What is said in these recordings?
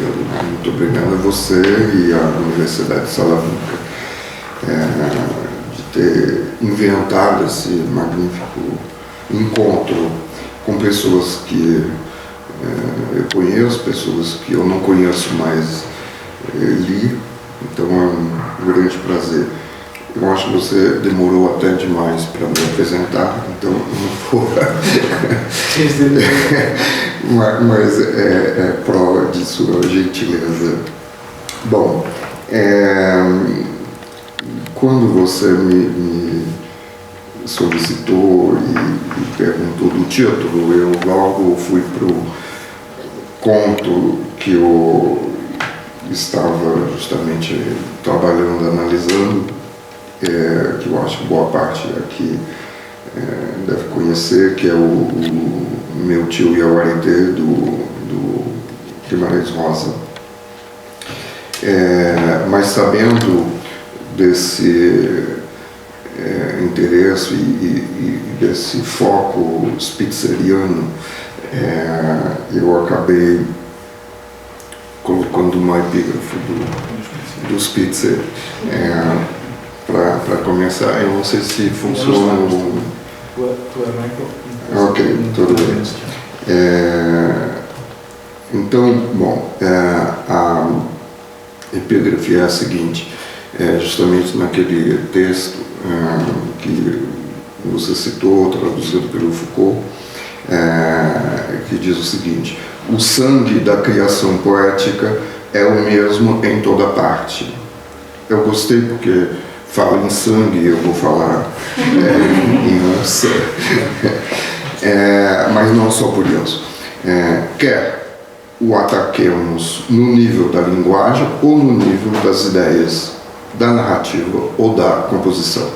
Muito obrigado a você e à Universidade de Salamanca de ter inventado esse magnífico encontro com pessoas que eu conheço, pessoas que eu não conheço, mas li. Então é um grande prazer. Eu acho que você demorou até demais para me apresentar, então não vou. Mas é prova de sua gentileza. Bom, quando você me solicitou e perguntou do título, eu logo fui para o conto que eu estava justamente trabalhando, analisando, que eu acho que boa parte aqui deve conhecer, que é o Meu Tio Yaguareté, do Guimarães Rosa. Mas sabendo desse interesse e desse foco spitzeriano, eu acabei colocando uma epígrafe do Spitzer para começar. Eu não sei se funciona. Ok, tudo bem. Então, bom, a epígrafe é a seguinte, justamente naquele texto que você citou, traduzido pelo Foucault, que diz o seguinte: o sangue da criação poética é o mesmo em toda parte. Eu gostei porque fala em sangue, eu vou falar em onça, mas não só por isso. Quer o ataquemos no nível da linguagem ou no nível das ideias, da narrativa ou da composição.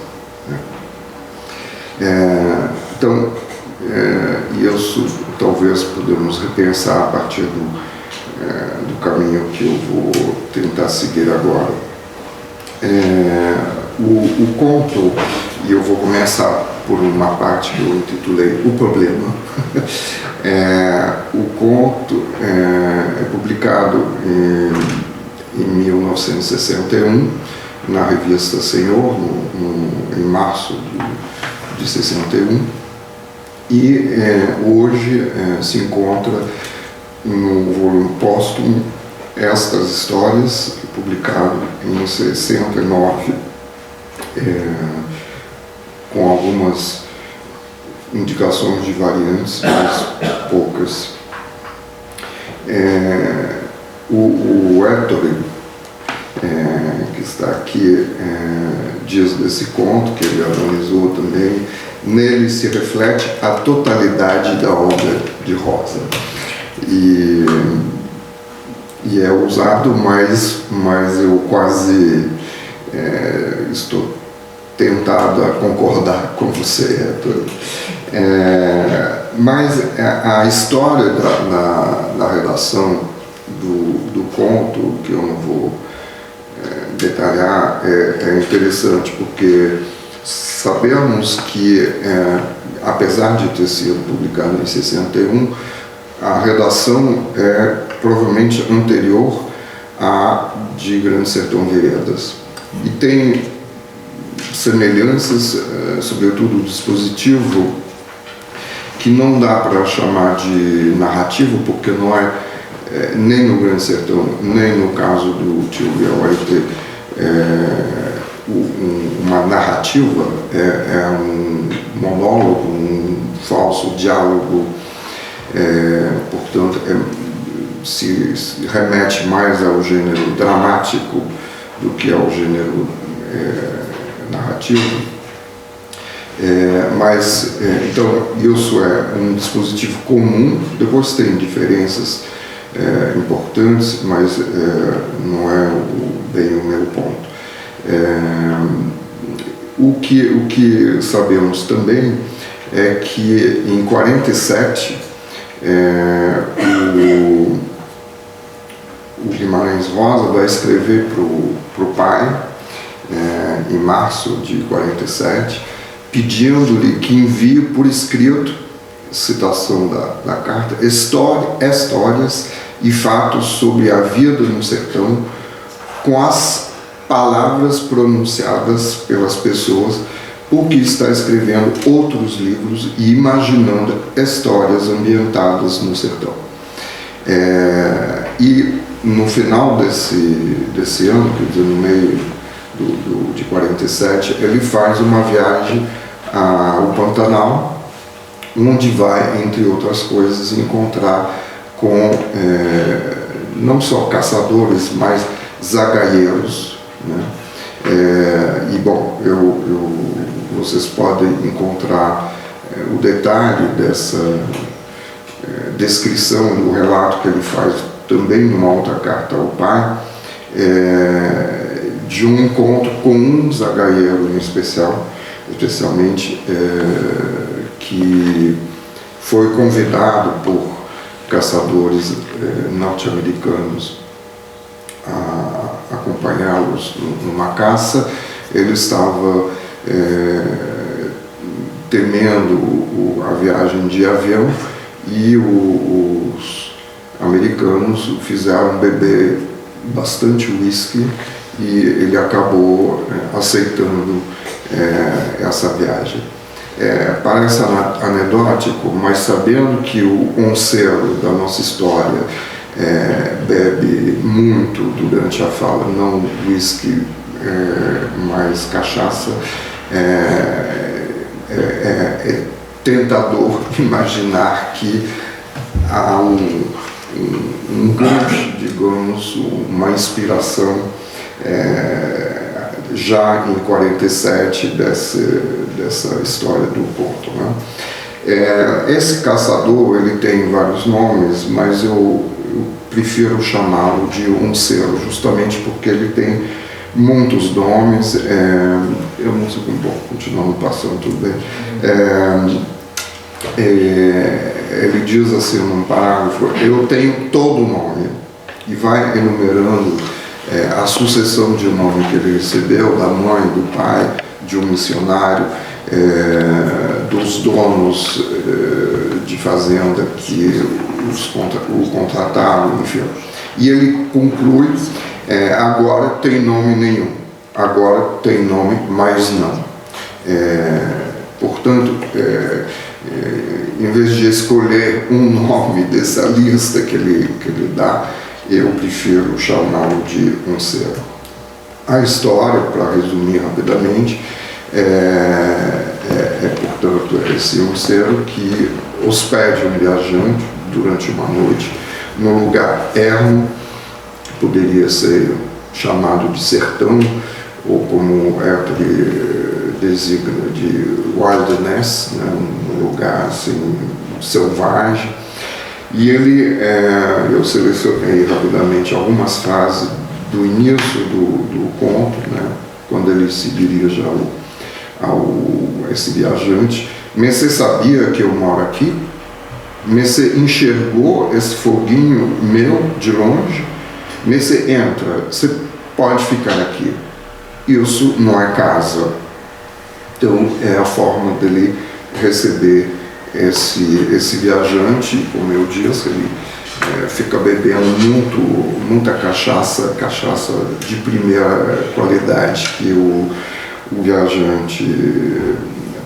Então, isso talvez podemos repensar a partir do caminho que eu vou tentar seguir agora. O conto, e eu vou começar por uma parte que eu intitulei O Problema. O conto é publicado em 1961 na revista Senhor, em março de 61, e hoje se encontra no volume póstumo Estas Histórias, publicado em 69, com algumas indicações de variantes, mas poucas. O Ettore, que está aqui, diz desse conto, que ele analisou também, nele se reflete a totalidade da obra de Rosa. E é usado, mas eu quase estou tentado a concordar com você, Ettore. Mas a história da redação do conto, que eu não vou detalhar, é interessante, porque sabemos que, apesar de ter sido publicado em 61, a redação é provavelmente anterior à de Grande Sertão Veredas. E tem semelhanças, sobretudo o dispositivo, que não dá para chamar de narrativo, porque não é nem no Grande Sertão, nem no caso do Tio Yaguareté, uma narrativa, é um monólogo, um falso diálogo, portanto, se remete mais ao gênero dramático do que ao gênero narrativo. Então, isso é um dispositivo comum. Depois tem diferenças importantes, mas não é bem o meu ponto. O que sabemos também é que em 47 o Guimarães Rosa vai escrever para o pai, em março de 47, pedindo-lhe que envie por escrito, citação da carta, histórias e fatos sobre a vida no sertão com as palavras pronunciadas pelas pessoas, porque está escrevendo outros livros e imaginando histórias ambientadas no sertão. E no final desse ano, quer dizer, no meio de 47, ele faz uma viagem ao Pantanal, onde vai, entre outras coisas, encontrar com não só caçadores, mas zagaieiros, né? E bom, vocês podem encontrar o detalhe dessa descrição do relato que ele faz também numa outra carta ao pai, de um encontro com um zagaieiro em especialmente que foi convidado por caçadores norte-americanos a acompanhá-los numa caça. Ele estava temendo a viagem de avião e os americanos fizeram beber bastante uísque e ele acabou aceitando essa viagem. Parece anedótico, mas sabendo que o onceiro da nossa história bebe muito durante a fala, não uísque, mas cachaça, é tentador imaginar que há um gancho, digamos, uma inspiração já em 47 dessa história do conto, né? Esse caçador, ele tem vários nomes, mas eu prefiro chamá-lo de onceiro, justamente porque ele tem muitos nomes. Eu não sei como continuando passando, tudo bem. Ele diz assim num parágrafo: eu tenho todo o nome, e vai enumerando a sucessão de nome que ele recebeu, da mãe, do pai, de um missionário, dos donos de fazenda que o contrataram, enfim. E ele conclui: agora tem nome nenhum, agora tem nome, mas não. Portanto, em vez de escolher um nome dessa lista que ele dá, eu prefiro chamá-lo de onceiro. A história, para resumir rapidamente, portanto, esse onceiro que hospede um viajante durante uma noite num lugar ermo, poderia ser chamado de sertão, ou como Hertog designa, de wilderness, né, um lugar assim, selvagem. E eu selecionei rapidamente algumas frases do início do conto, né, quando ele se dirige a esse viajante. Mas você sabia que eu moro aqui? Mas você enxergou esse foguinho meu de longe? Mas você entra, você pode ficar aqui. Isso não é casa. Então é a forma dele receber esse viajante. Como eu disse, ele fica bebendo muita cachaça de primeira qualidade que o viajante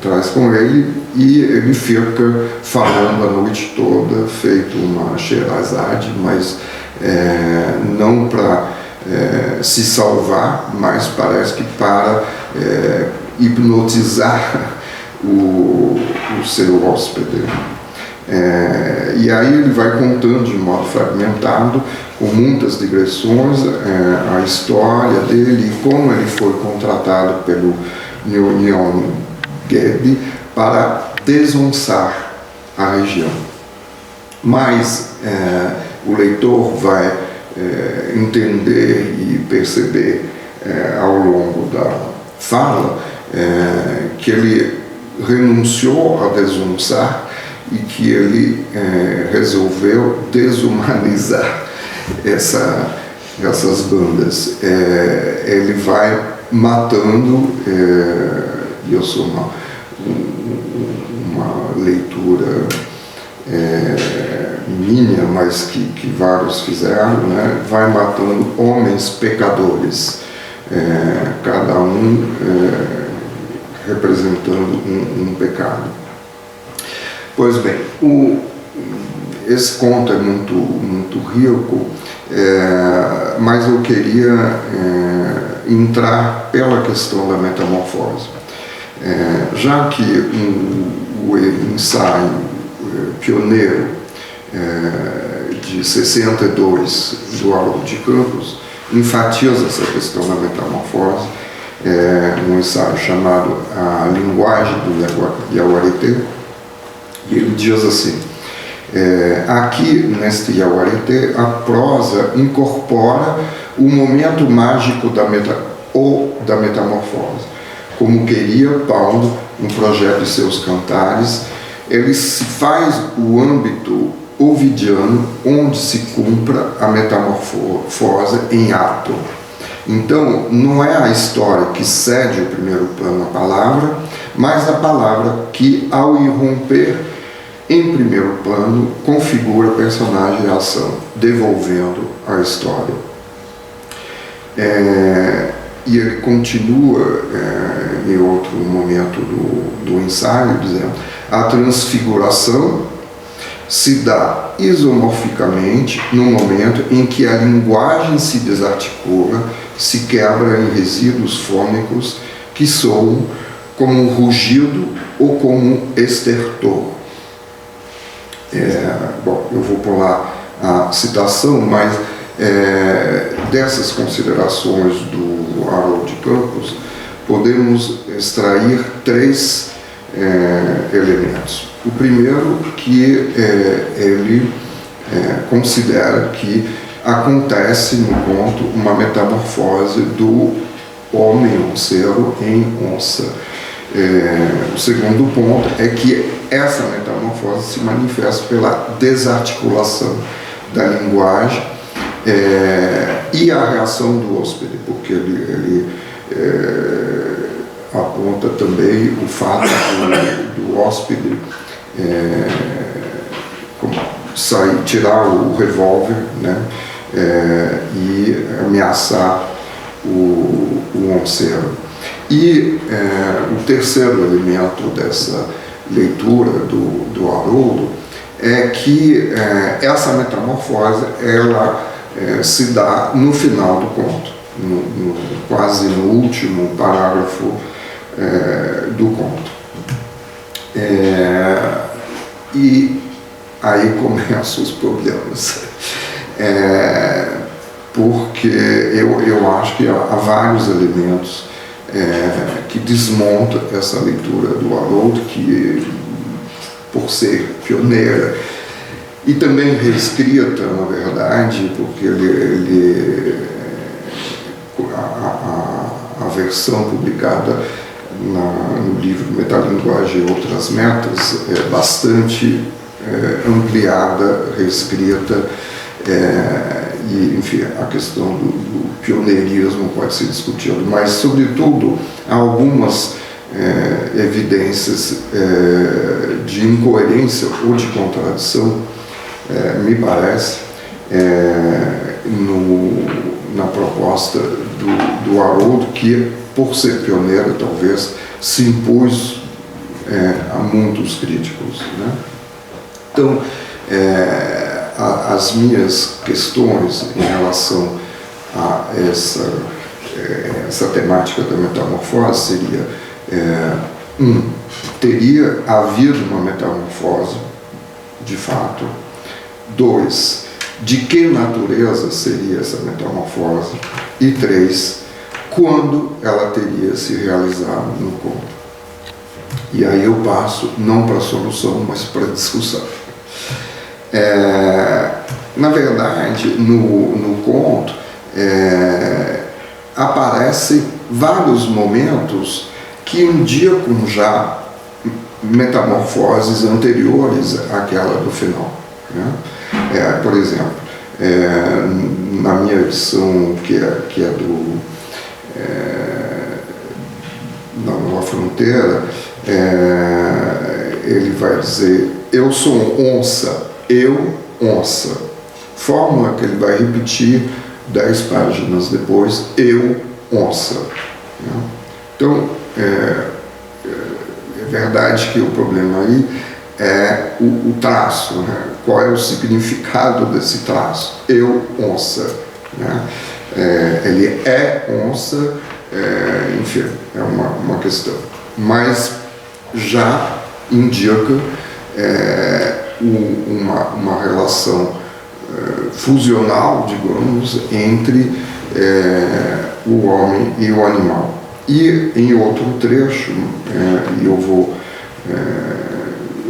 traz com ele, e ele fica falando a noite toda, feito uma Sherazade, mas não para se salvar, mas parece que para hipnotizar o seu hóspede. E aí ele vai contando de modo fragmentado, com muitas digressões, a história dele e como ele foi contratado pelo Union Gedi para desonçar a região. Mas o leitor vai entender e perceber ao longo da fala que ele renunciou a desonçar e que ele resolveu desumanizar essas bandas. Ele vai matando, e eu sou uma leitura minha, mas que vários fizeram, né? Vai matando homens pecadores, cada um representando um pecado. Pois bem, esse conto é muito rico, mas eu queria entrar pela questão da metamorfose. Já que o ensaio pioneiro de 62 do Haroldo de Campos enfatiza essa questão da metamorfose, um ensaio chamado A Linguagem do Yaguareté, e ele diz assim: aqui neste Yaguareté a prosa incorpora o momento mágico da metamorfose. Como queria Paulo no projeto de seus cantares, ele se faz o âmbito ovidiano onde se cumpra a metamorfose em ato. Então, não é a história que cede o primeiro plano à palavra, mas a palavra que, ao irromper em primeiro plano, configura personagem e ação, devolvendo a história. E ele continua em outro momento do ensaio, dizendo: a transfiguração se dá isomorficamente no momento em que a linguagem se desarticula, se quebra em resíduos fônicos que soam como um rugido ou como um estertor. Bom, eu vou pular a citação, mas dessas considerações do Haroldo de Campos podemos extrair três elementos. O primeiro, que ele considera que acontece no conto uma metamorfose do homem onceiro em onça. O segundo ponto é que essa metamorfose se manifesta pela desarticulação da linguagem e a reação do hóspede, porque ele aponta também o fato do hóspede tirar o revólver, né, e ameaçar o onceiro. E o terceiro elemento dessa leitura do Haroldo é que essa metamorfose ela se dá no final do conto, quase no último parágrafo do conto. E aí começam os problemas, porque eu acho que há vários elementos que desmontam essa leitura do Haroldo, que, por ser pioneira e também reescrita, na verdade, porque a versão publicada no livro Metalinguagem e Outras Metas é bastante ampliada, reescrita, e, enfim, a questão do pioneirismo pode ser discutido, mas, sobretudo, há algumas evidências de incoerência ou de contradição, me parece, na proposta do Haroldo, que, por ser pioneiro, talvez, se impôs a muitos críticos, né? Então, as minhas questões em relação a essa temática da metamorfose seria: teria havido uma metamorfose de fato? 2, de que natureza seria essa metamorfose? E 3, quando ela teria se realizado no conto? E aí eu passo não para a solução, mas para a discussão. Na verdade, no conto aparecem vários momentos que indicam já metamorfoses anteriores àquela do final, né? Por exemplo, na minha edição, que é da Nova Fronteira, ele vai dizer: eu sou onça, eu onça. Fórmula que ele vai repetir 10 páginas depois, eu, onça. Né? Então, é verdade que o problema aí é o traço, né? Qual é o significado desse traço? Eu, onça. Né? Ele é onça, enfim, é uma questão. Mas já indica uma relação fusional, digamos, entre o homem e o animal. E em outro trecho, eu vou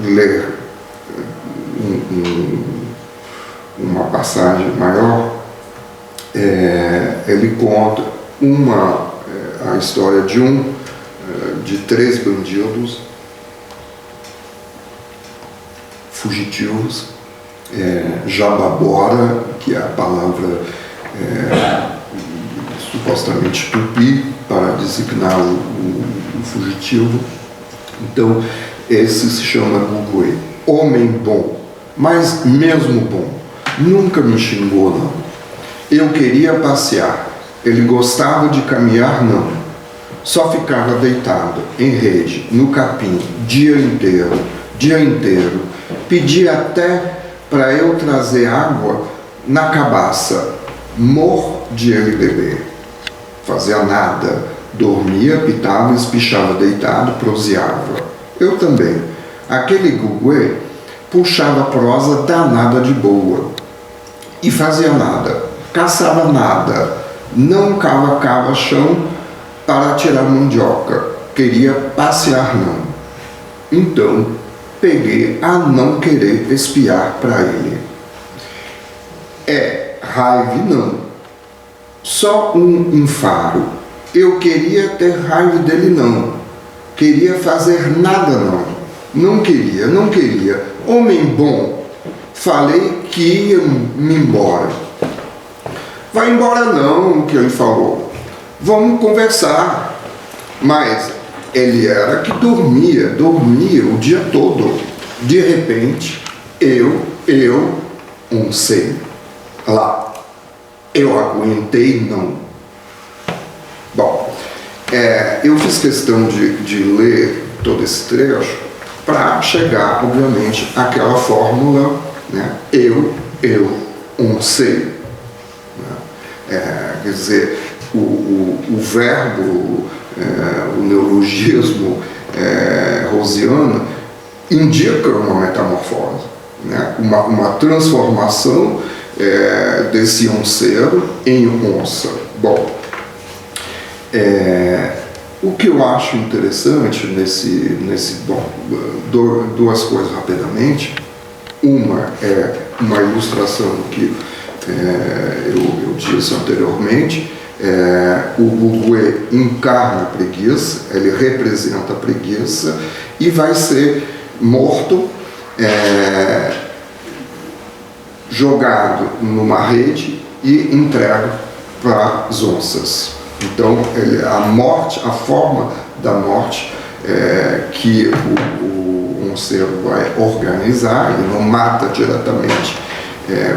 ler uma passagem maior, ele conta a história de 3 bandidos fugitivos, Jababora, que é a palavra supostamente tupi para designar o fugitivo. Então, esse se chama Guguê, homem bom, mas mesmo bom, nunca me xingou não. Eu queria passear, ele gostava de caminhar não, só ficava deitado em rede, no capim, dia inteiro, pedia até para eu trazer água na cabaça, de ele beber. Fazia nada, dormia, pitava, espichava deitado, proseava. Eu também. Aquele Guguê puxava prosa danada de boa. E fazia nada, caçava nada, não cava chão para tirar mandioca. Queria passear não. Então, peguei a não querer espiar para ele. Raiva não. Só um enfaro. Eu queria ter raiva dele não. Queria fazer nada não. Não queria. Homem bom. Falei que ia me embora. Vai embora não, que ele falou. Vamos conversar. Mas ele era que dormia o dia todo. De repente, eu sei lá. Eu aguentei não. Bom, eu fiz questão de ler todo esse trecho para chegar, obviamente, àquela fórmula, né? Eu sei. Né? Quer dizer, o verbo, o neologismo rosiano indica uma metamorfose, né? uma transformação desse onceiro em onça. Bom, o que eu acho interessante duas coisas rapidamente. Uma é uma ilustração que eu disse anteriormente. O Guguê encarna a preguiça, ele representa a preguiça e vai ser morto, jogado numa rede e entregue para as onças. Então, a forma da morte que o onceiro vai organizar, ele não mata diretamente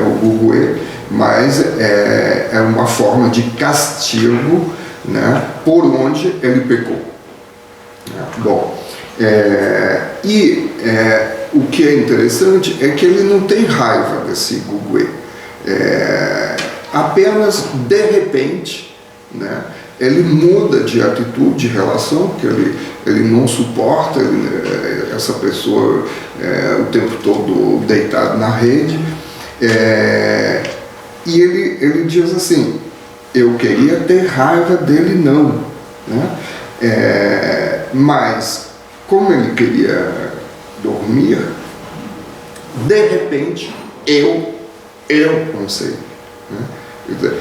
o Guguê, mas é uma forma de castigo, né, por onde ele pecou. Bom, o que é interessante é que ele não tem raiva desse Guguê. Apenas de repente, né, ele muda de atitude, de relação, porque ele não suporta essa pessoa o tempo todo deitado na rede. E ele diz assim: eu queria ter raiva dele não, né? Mas como ele queria dormir, de repente eu não sei, né? Quer dizer,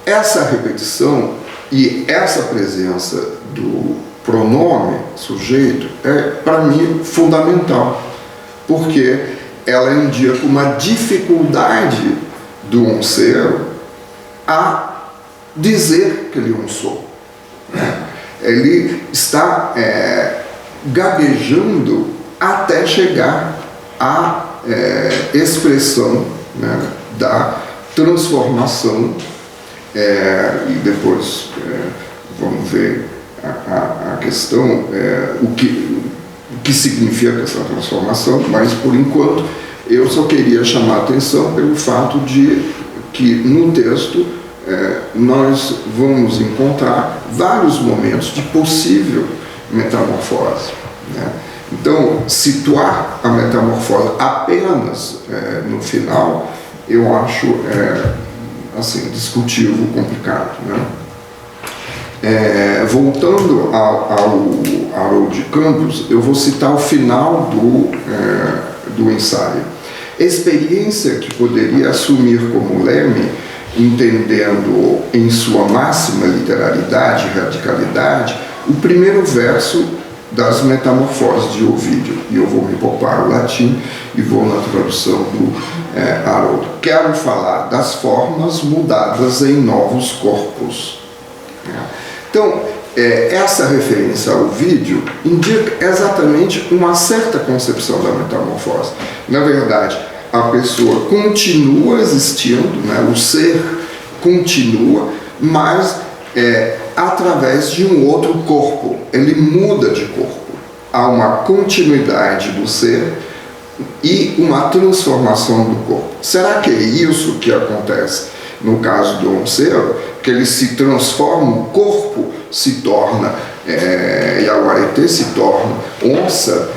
essa repetição e essa presença do pronome sujeito para mim fundamental, porque ela indica uma dificuldade do onceiro a dizer que ele onçou. Ele está gaguejando até chegar à expressão né, da transformação, e depois vamos ver a questão, o que significa essa transformação, mas por enquanto eu só queria chamar a atenção pelo fato de que no texto nós vamos encontrar vários momentos de possível metamorfose, né? Então, situar a metamorfose apenas no final, eu acho assim, discutível, complicado, né? Voltando ao Harold Campos, eu vou citar o final do ensaio. Experiência que poderia assumir como leme, entendendo em sua máxima literalidade e radicalidade, o primeiro verso das Metamorfoses de Ovídio. E eu vou me poupar o latim e vou na tradução do Harold. Quero falar das formas mudadas em novos corpos. Então, essa referência ao vídeo indica exatamente uma certa concepção da metamorfose. Na verdade, a pessoa continua existindo, né? O ser continua, mas através de um outro corpo. Ele muda de corpo. Há uma continuidade do ser e uma transformação do corpo. Será que é isso que acontece no caso do Oncero? Que ele se transforma, o corpo se torna Yaguareté, se torna onça?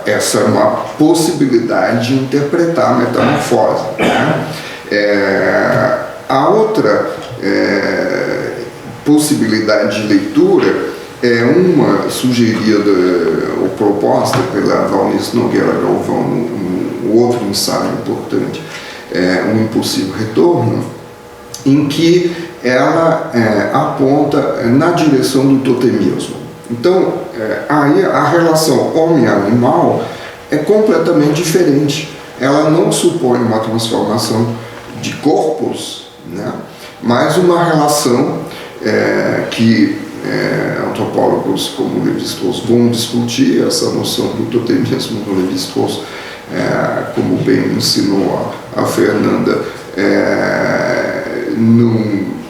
Essa é uma possibilidade de interpretar a metamorfose, né? A outra possibilidade de leitura é uma sugerida ou proposta pela Valnice Nogueira Galvão no outro ensaio importante, Um Impossível Retorno, em que ela aponta na direção do totemismo. Então, aí a relação homem-animal é completamente diferente. Ela não supõe uma transformação de corpos, né? Mas uma relação que antropólogos como Lévi-Strauss vão discutir, essa noção do totemismo do Lévi-Strauss, como bem ensinou a Fernanda,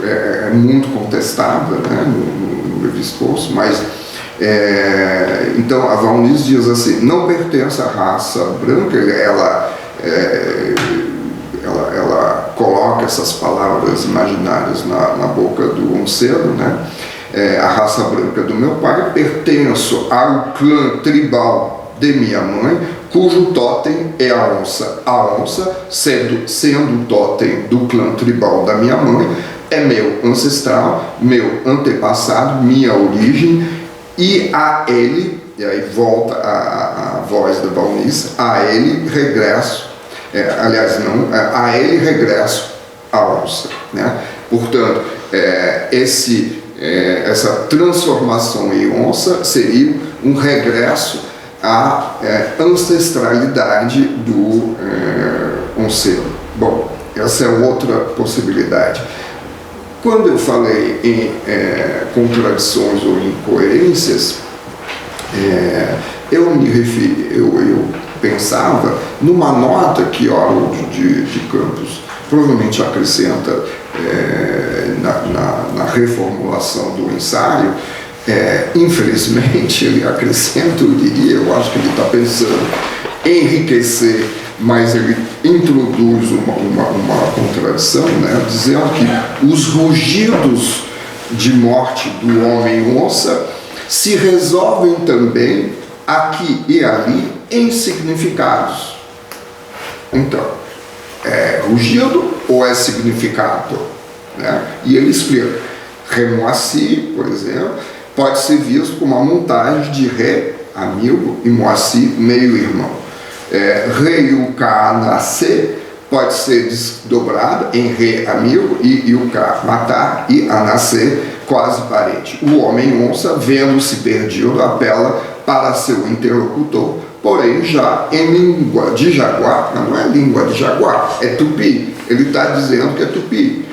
é muito contestada, né, no Lévi-Strauss, mas então a Valnice diz assim: não pertence à raça branca. Ela coloca essas palavras imaginárias na boca do Oncero, né? A raça branca do meu pai, pertenço ao clã tribal de minha mãe, cujo totem é a onça. A onça, sendo o totem do clã tribal da minha mãe, é meu ancestral, meu antepassado, minha origem, e a ele, e aí volta a voz da Valnice, a ele regresso, a ele regresso a onça, né? Portanto, essa transformação em onça seria um regresso à ancestralidade do Oncero. Bom, essa é outra possibilidade. Quando eu falei em contradições ou incoerências, eu pensava numa nota que Harold de Campos provavelmente acrescenta na reformulação do ensaio. Infelizmente ele acrescenta, eu diria, eu acho que ele está pensando em enriquecer, mas ele introduz uma contradição, né, dizendo que os rugidos de morte do homem-onça se resolvem também aqui e ali em significados. Então, é rugido ou é significado? Né? E ele explica: Ré-Moacir, por exemplo, pode ser visto como uma montagem de Ré, amigo, e Moacir, meio-irmão. Ré-Yuká nascer pode ser desdobrado em Ré, amigo, e Yuká, matar, e a nascer, quase parente. O homem-onça, vendo-se perdido, apela para seu interlocutor, porém já em língua de jaguar, não é língua de jaguar, é tupi. Ele está dizendo que é tupi.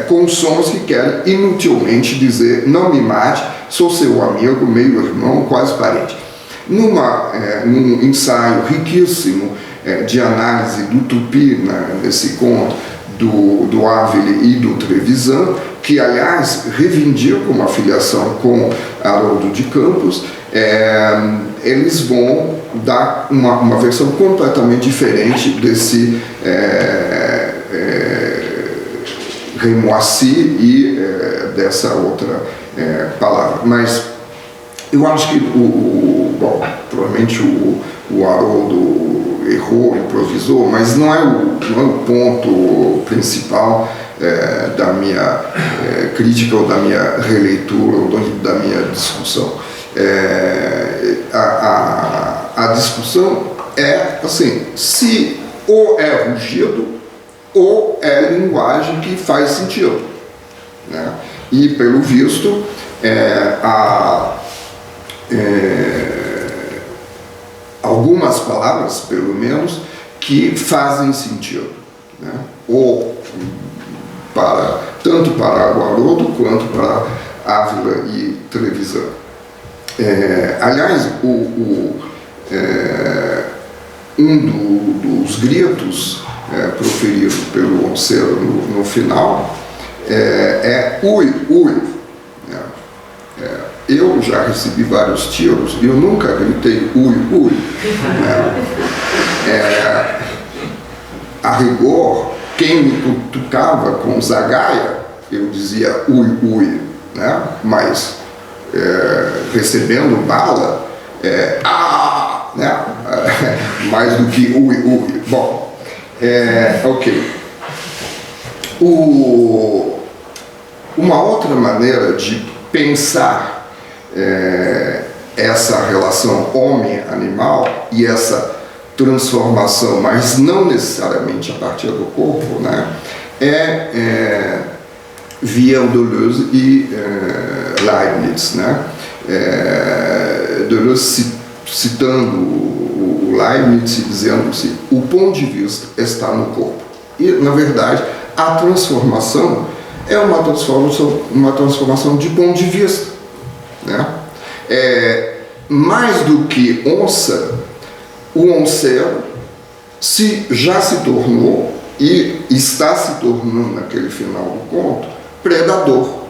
Com sons que querem inutilmente dizer: não me mate, sou seu amigo, meio irmão, quase parente. Num ensaio riquíssimo de análise do Tupi nesse conto, do Ávila e do Trevisan, que, aliás, reivindicam uma filiação com Haroldo de Campos. Eles vão dar uma versão completamente diferente desse Remoissi e dessa outra palavra. Mas eu acho que bom, provavelmente o Haroldo errou, improvisou, mas não é o ponto principal da minha crítica ou da minha releitura ou da minha discussão. A discussão é assim, se ou é rugido ou é linguagem que faz sentido, né? E pelo visto algumas palavras, pelo menos, que fazem sentido, né? Ou tanto para o Haroldo quanto para Ávila e Trevisan. Aliás, um dos gritos proferido pelo Oncero no final é ui, ui. Eu já recebi vários tiros e eu nunca gritei ui, ui. A rigor, quem me cutucava com zagaia, eu dizia ui, ui, né? Mas recebendo bala, né? Mais do que ui, ui. Bom, ok. Uma outra maneira de pensar essa relação homem-animal e essa transformação, mas não necessariamente a partir do corpo, né, via Deleuze e Leibniz, né? Deleuze citando o Leibniz dizendo assim, o ponto de vista está no corpo. E, na verdade, a transformação é uma transformação de ponto de vista, né? Mais do que onça, o oncero já se tornou e está se tornando naquele final do conto predador.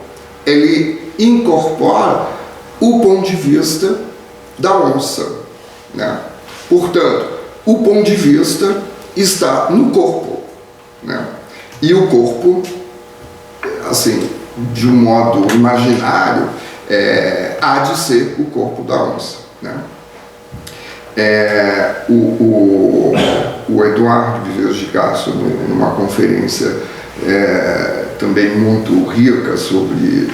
Ele incorpora o ponto de vista da onça, né? Portanto, o ponto de vista está no corpo, né? E o corpo, assim, de um modo imaginário, há de ser o corpo da onça, né? O Eduardo Viveiros de Castro, numa conferência também muito rica sobre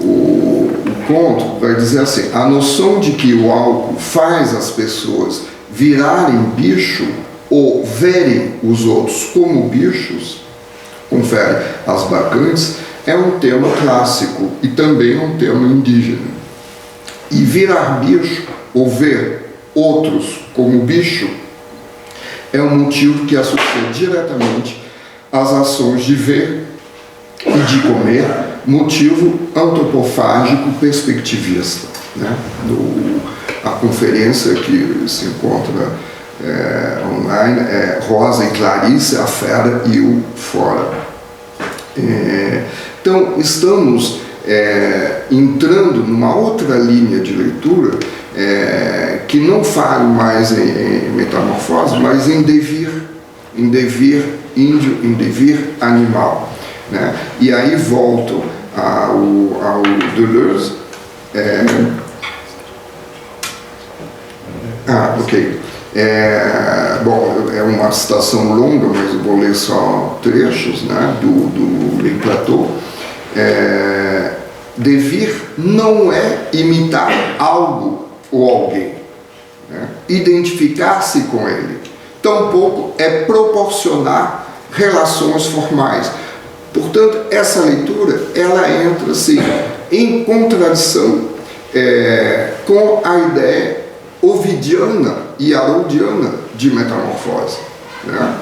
o conto, vai dizer assim, a noção de que o álcool faz as pessoas virarem bicho ou verem os outros como bichos, confere às Bacantes, é um tema clássico e também um tema indígena. E virar bicho ou ver outros como bicho é um motivo que associa diretamente às ações de ver e de comer, motivo antropofágico perspectivista, né? A conferência que se encontra online é Rosa e Clarice, a Fera e o Fora. Então, estamos entrando numa outra linha de leitura que não fala mais em metamorfose, mas em devir índio, em devir animal, né? E aí volto ao Deleuze. Ok. Bom, é uma citação longa, mas eu vou ler só trechos, né, do Le Plateau. Devir não é imitar algo ou alguém, né? Identificar-se com ele, tampouco é proporcionar relações formais. Portanto, essa leitura, ela entra assim, em contradição com a ideia ovidiana e haroldiana de metamorfose, né?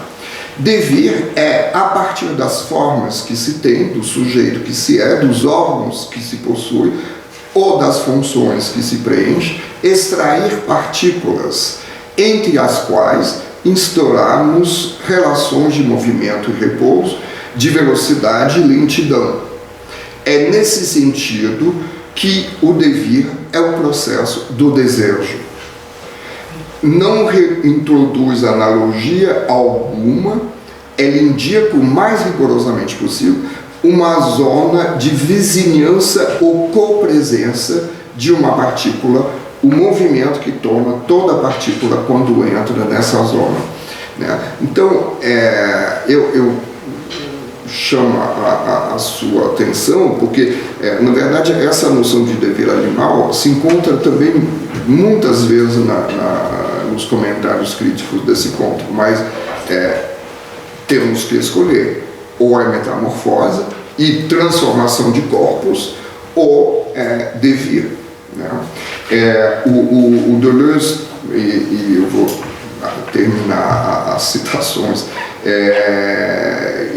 Devir é, a partir das formas que se tem, do sujeito que se é, dos órgãos que se possui, ou das funções que se preenche, extrair partículas, entre as quais instaurarmos relações de movimento e repouso, de velocidade e lentidão. É nesse sentido que o devir é o processo do desejo. Não reintroduz analogia alguma, ele indica o mais rigorosamente possível uma zona de vizinhança ou copresença de uma partícula, o movimento que toma toda a partícula quando entra nessa zona, né? Então, eu chamo a sua atenção porque, na verdade, essa noção de dever animal se encontra também muitas vezes nos comentários críticos desse conto, mas temos que escolher, ou é metamorfose e transformação de corpos, ou devir, né? O Deleuze, e eu vou terminar as citações,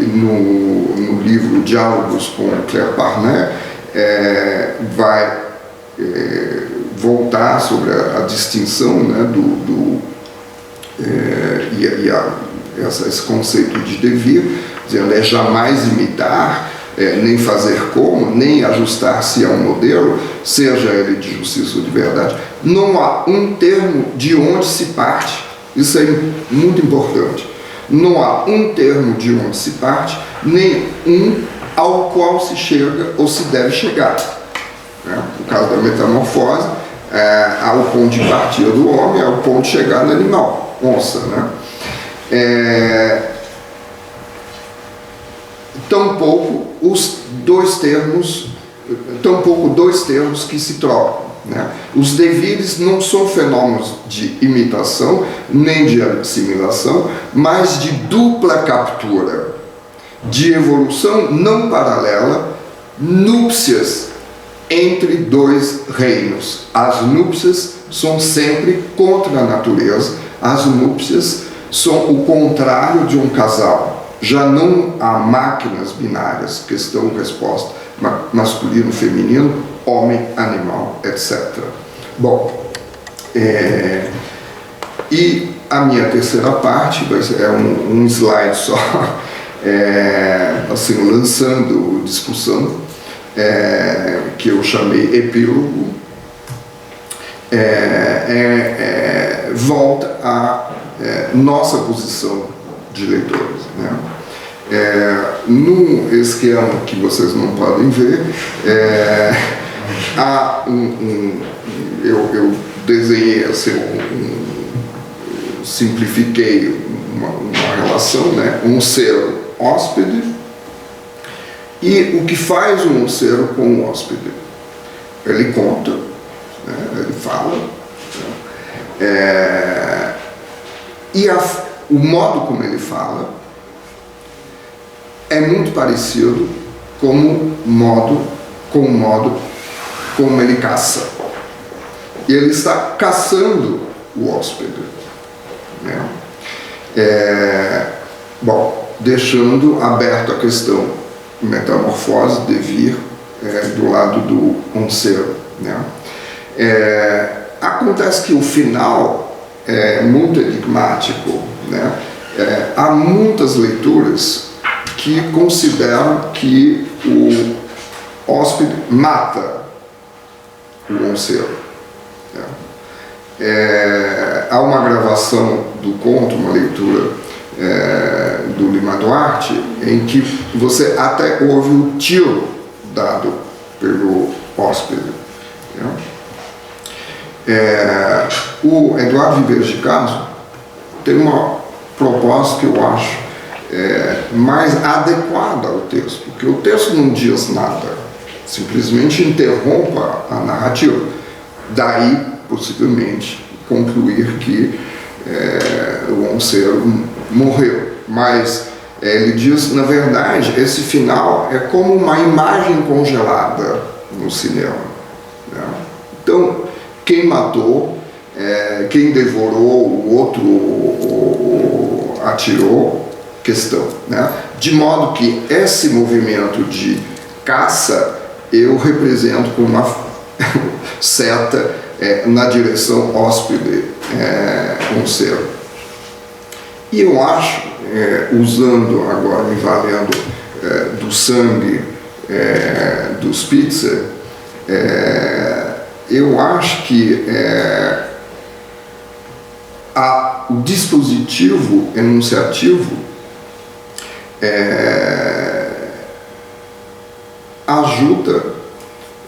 no livro Diálogos com Claire Parnet, vai voltar sobre a distinção, né, esse conceito de devir, dizendo jamais imitar, nem fazer como, nem ajustar-se a um modelo, seja ele de justiça ou de verdade. Não há um termo de onde se parte, isso é muito importante. Não há um termo de onde se parte, nem um ao qual se chega ou se deve chegar. No caso da metamorfose, ao ponto de partida do homem, ao ponto de chegar no animal, onça, né? Tampouco dois termos que se trocam, né? Os devires não são fenômenos de imitação nem de assimilação, mas de dupla captura, de evolução não paralela, núpcias entre dois reinos. As núpcias são sempre contra a natureza, as núpcias são o contrário de um casal. Já não há máquinas binárias, questão-resposta, masculino, feminino, homem, animal, etc. Bom, e a minha terceira parte vai ser um slide só, assim, lançando discussão, que eu chamei epílogo, volta à nossa posição de leitores, né? Num esquema que vocês não podem ver, eu desenhei assim, simplifiquei uma relação, né? Um ser hóspede, e o que faz um ser com o hóspede? Ele conta, né? Ele fala, né? E o modo como ele fala é muito parecido com o modo como ele caça. E ele está caçando o hóspede, né? Bom, deixando aberto a questão metamorfose, devir, do lado do onceiro, né? Acontece que o final é muito enigmático, né? Há muitas leituras que consideram que o hóspede mata o onceiro, né? Há uma gravação do conto, uma leitura do Lima Duarte, em que você até ouve o tiro dado pelo hóspede, né? O Eduardo Viveiro de Castro tem uma proposta que eu acho mais adequada ao texto, porque o texto não diz nada, simplesmente interrompa a narrativa. Daí, possivelmente, concluir que o onceiro morreu. Mas ele diz, na verdade, esse final é como uma imagem congelada no cinema, né? Então, quem matou, quem devorou, o outro atirou, questão, né? De modo que esse movimento de caça eu represento com uma seta na direção hóspede, onceiro. E eu acho, usando agora, me valendo do sangue do Spitzer, eu acho que o dispositivo enunciativo ajuda,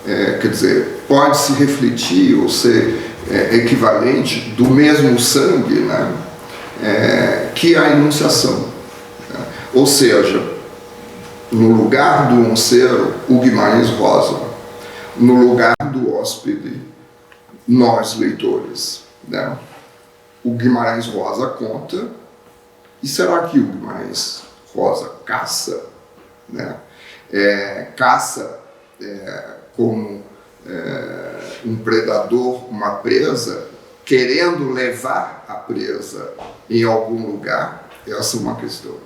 quer dizer, pode se refletir ou ser equivalente do mesmo sangue, né, que a enunciação. Né? Ou seja, no lugar do onceiro, o Guimarães Rosa, no lugar do hóspede, nós, leitores. Né? O Guimarães Rosa conta, e será que o Guimarães Rosa caça? Né? Caça como um predador, uma presa, querendo levar a presa em algum lugar? Essa é uma questão.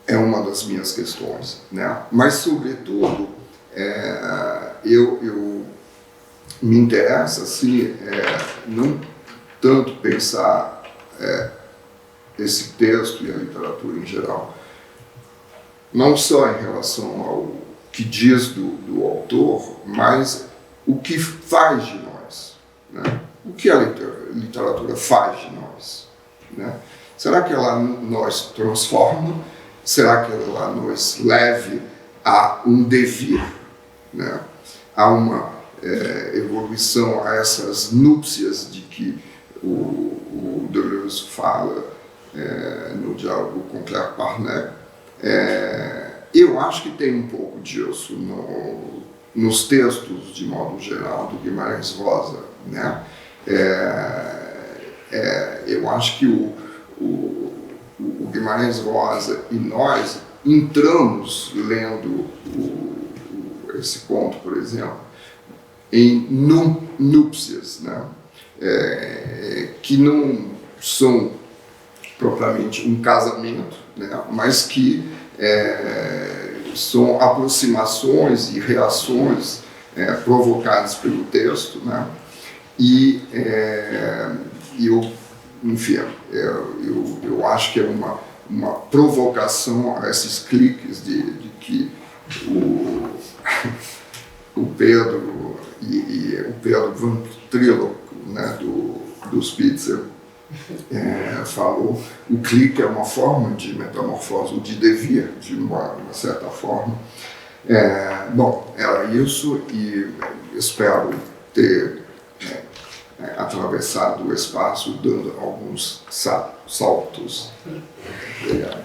É uma das minhas questões. Né? Mas, sobretudo, eu me interessa, assim, não tanto pensar esse texto e a literatura em geral, não só em relação ao que diz do autor, mas o que faz de nós. Né? O que a literatura faz de nós. Né? Será que ela nos transforma? Será que ela nos leve a um devir? Né? A uma evolução, a essas núpcias de que o Deleuze fala no diálogo com Claire Parnet? Eu acho que tem um pouco disso nos textos, de modo geral, do Guimarães Rosa. Né? Eu acho que o Guimarães Rosa e nós entramos, lendo esse conto, por exemplo, em núpcias, né? Que não são propriamente um casamento, né? Mas que são aproximações e reações provocadas pelo texto, né? E enfim, eu acho que é uma provocação a esses cliques de que o Pedro o Pedro ventríloco, né, do Spitzer falou. O clique é uma forma de metamorfose, de devir, de uma certa forma. Bom, era isso, e espero ter atravessado o espaço dando alguns saltos. Obrigado.